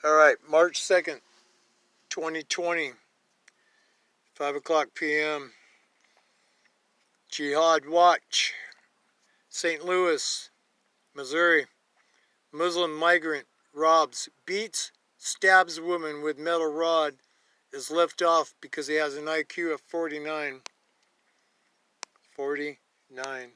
All right, March 2nd, 2020, 5 o'clock p.m. Jihad Watch, St. Louis, Missouri. Muslim migrant robs, beats, stabs woman with metal rod, is left off because he has an IQ of 49. 49.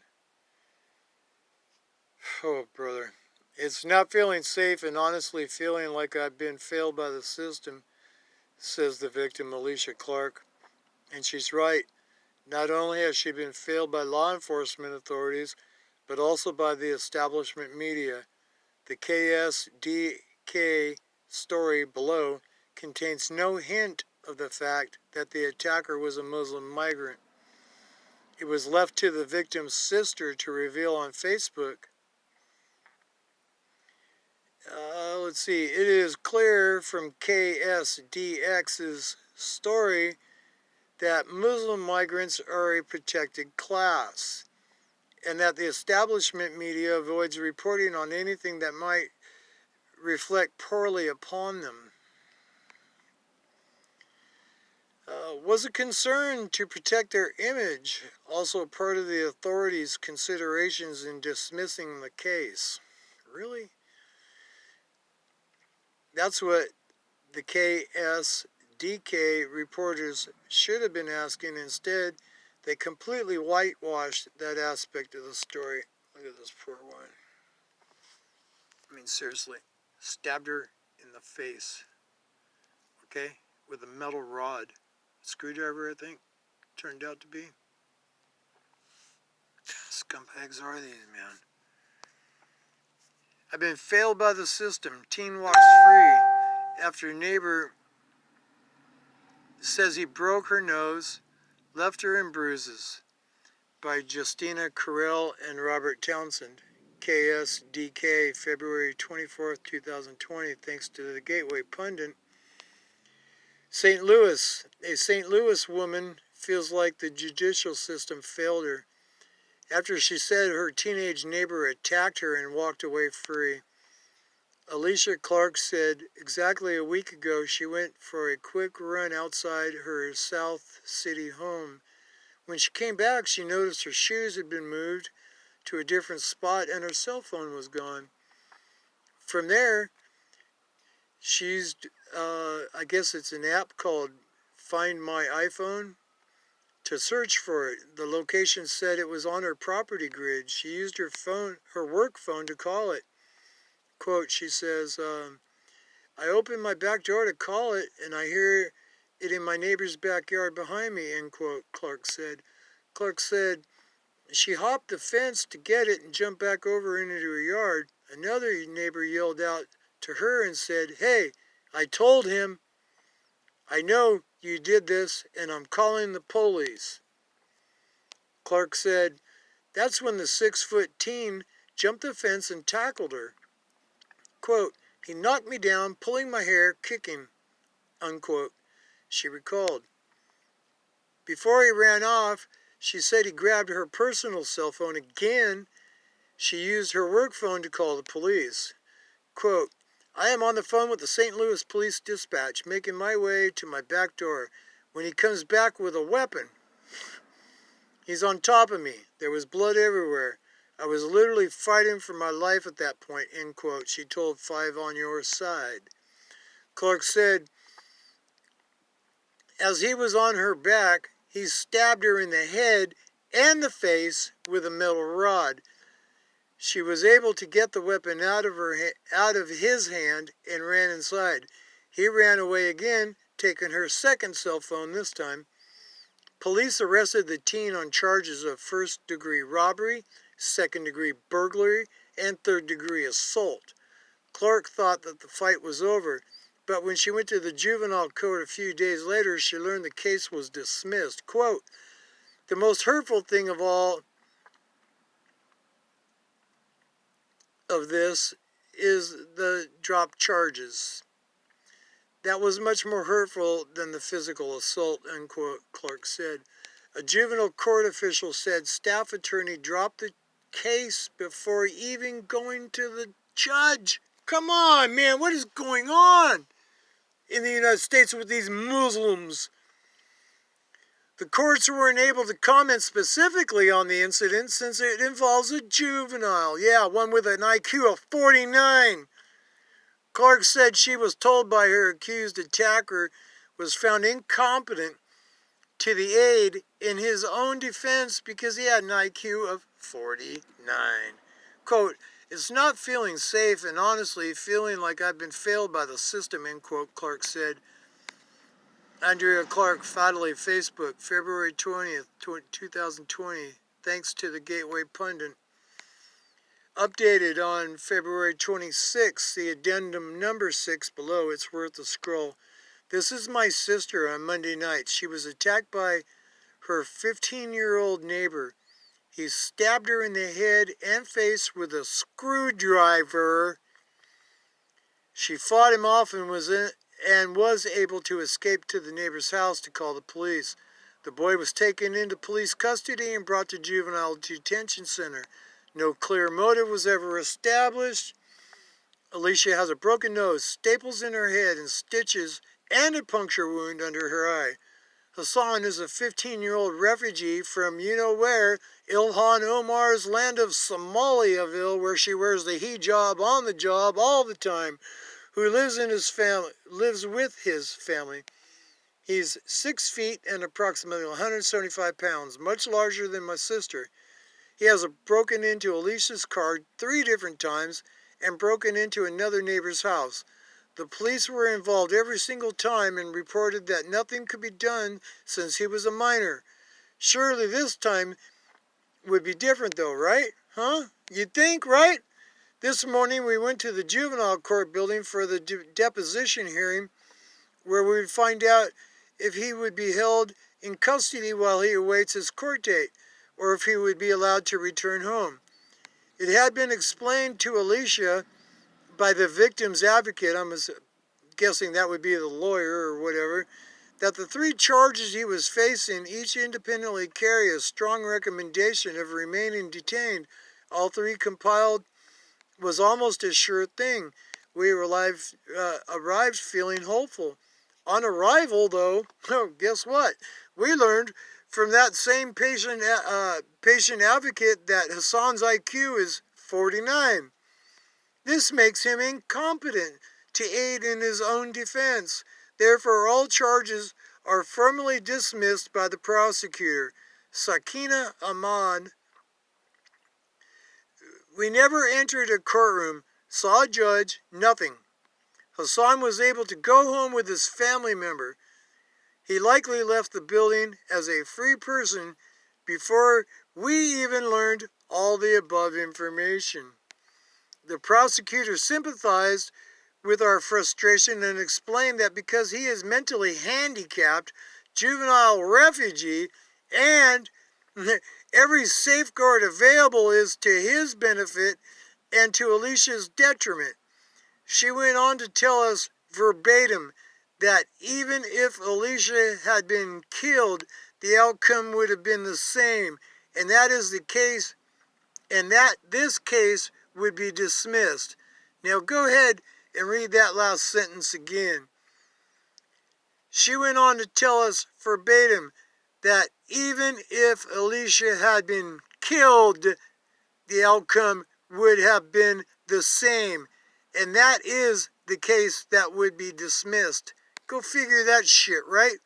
Oh, brother. It's not feeling safe and honestly feeling like I've been failed by the system, says the victim, Alicia Clark. And she's right. Not only has she been failed by law enforcement authorities, but also by the establishment media. The KSDK story below contains no hint of the fact that the attacker was a Muslim migrant. It was left to the victim's sister to reveal on Facebook. Let's see. It is clear from KSDX's story that Muslim migrants are a protected class, and that the establishment media avoids reporting on anything that might reflect poorly upon them. Was a concern to protect their image also part of the authorities' considerations in dismissing the case? Really? That's what the KSDK reporters should have been asking. Instead, they completely whitewashed that aspect of the story. Look at this poor woman. I mean, seriously, stabbed her in the face, okay, with a metal rod. Screwdriver, I think, turned out to be. Scumbags are these, man. I've been failed by the system. Teen walks free after neighbor says he broke her nose, left her in bruises. By Justina Carell and Robert Townsend. KSDK, February 24th, 2020, thanks to the Gateway Pundit. St. Louis. A St. Louis woman feels like the judicial system failed her after she said her teenage neighbor attacked her and walked away free. Alicia Clark said exactly a week ago she went for a quick run outside her South City home. When she came back, she noticed her shoes had been moved to a different spot and her cell phone was gone. From there, she used, I guess it's an app called Find My iPhone, to search for it. The location said it was on her property grid. She used her work phone, to call it. Quote, she says, I opened my back door to call it, and I hear it in my neighbor's backyard behind me, end quote, Clark said. Clark said she hopped the fence to get it and jumped back over into her yard. Another neighbor yelled out to her and said, Hey, I told him. I know you did this, and I'm calling the police. Clark said, that's when the 6-foot teen jumped the fence and tackled her. Quote, he knocked me down, pulling my hair, kicking, unquote, she recalled. Before he ran off, she said he grabbed her personal cell phone again. She used her work phone to call the police. Quote, I am on the phone with the St. Louis Police Dispatch, making my way to my back door when he comes back with a weapon. He's on top of me. There was blood everywhere. I was literally fighting for my life at that point, end quote, she told 5 on Your Side. Clark said, as he was on her back, he stabbed her in the head and the face with a metal rod. She was able to get the weapon out of his hand and ran inside. He ran away again, taking her second cell phone this time. Police arrested the teen on charges of first-degree robbery, second-degree burglary, and third-degree assault. Clark thought that the fight was over, but when she went to the juvenile court a few days later, she learned the case was dismissed. Quote, the most hurtful thing of all of this is the dropped charges. That was much more hurtful than the physical assault, unquote, Clark said. A juvenile court official said staff attorney dropped the case before even going to the judge. Come on, man, what is going on? in the United States with these Muslims. The courts weren't able to comment specifically on the incident since it involves a juvenile. Yeah, one with an IQ of 49. Clark said she was told by her accused attacker was found incompetent to the aid in his own defense because he had an IQ of 49. Quote, "It's not feeling safe and honestly feeling like I've been failed by the system," end quote, Clark said. Andrea Clark, fatally, Facebook, February 20th, 2020, thanks to the Gateway Pundit. Updated on February 26th, the addendum number 6 below, it's worth a scroll. "This is my sister on Monday night. She was attacked by her 15-year-old neighbor. He stabbed her in the head and face with a screwdriver. She fought him off and was able to escape to the neighbor's house to call the police. The boy was taken into police custody and brought to juvenile detention center. No clear motive was ever established. Alicia has a broken nose, staples in her head, and stitches, and a puncture wound under her eye. Hassan is a 15-year-old refugee from you-know-where, Ilhan Omar's land of Somaliaville, where she wears the hijab on the job all the time, who lives with his family. He's 6 feet and approximately 175 pounds, much larger than my sister. He has broken into Alicia's car 3 different times and broken into another neighbor's house. The police were involved every single time and reported that nothing could be done since he was a minor. Surely this time would be different though, right? Huh? You'd think, right? This morning we went to the juvenile court building for the deposition hearing where we would find out if he would be held in custody while he awaits his court date, or if he would be allowed to return home. It had been explained to Alicia by the victim's advocate, I'm guessing that would be the lawyer or whatever, that the 3 charges he was facing each independently carry a strong recommendation of remaining detained. All 3 compiled was almost a sure thing. We arrived feeling hopeful. On arrival, though, guess what? We learned from that same patient advocate that Hassan's IQ is 49. This makes him incompetent to aid in his own defense. Therefore, all charges are firmly dismissed by the prosecutor. Sakina Ahmad. We never entered a courtroom, saw a judge, nothing. Hassan was able to go home with his family member. He likely left the building as a free person before we even learned all the above information. The prosecutor sympathized with our frustration and explained that because he is mentally handicapped, juvenile refugee, and every safeguard available is to his benefit and to Alicia's detriment. She went on to tell us verbatim that even if Alicia had been killed, the outcome would have been the same, and that is the case, and that this case would be dismissed. Now go ahead and read that last sentence again. She went on to tell us verbatim that even if Alicia had been killed, the outcome would have been the same. And that is the case that would be dismissed. Go figure that shit, right?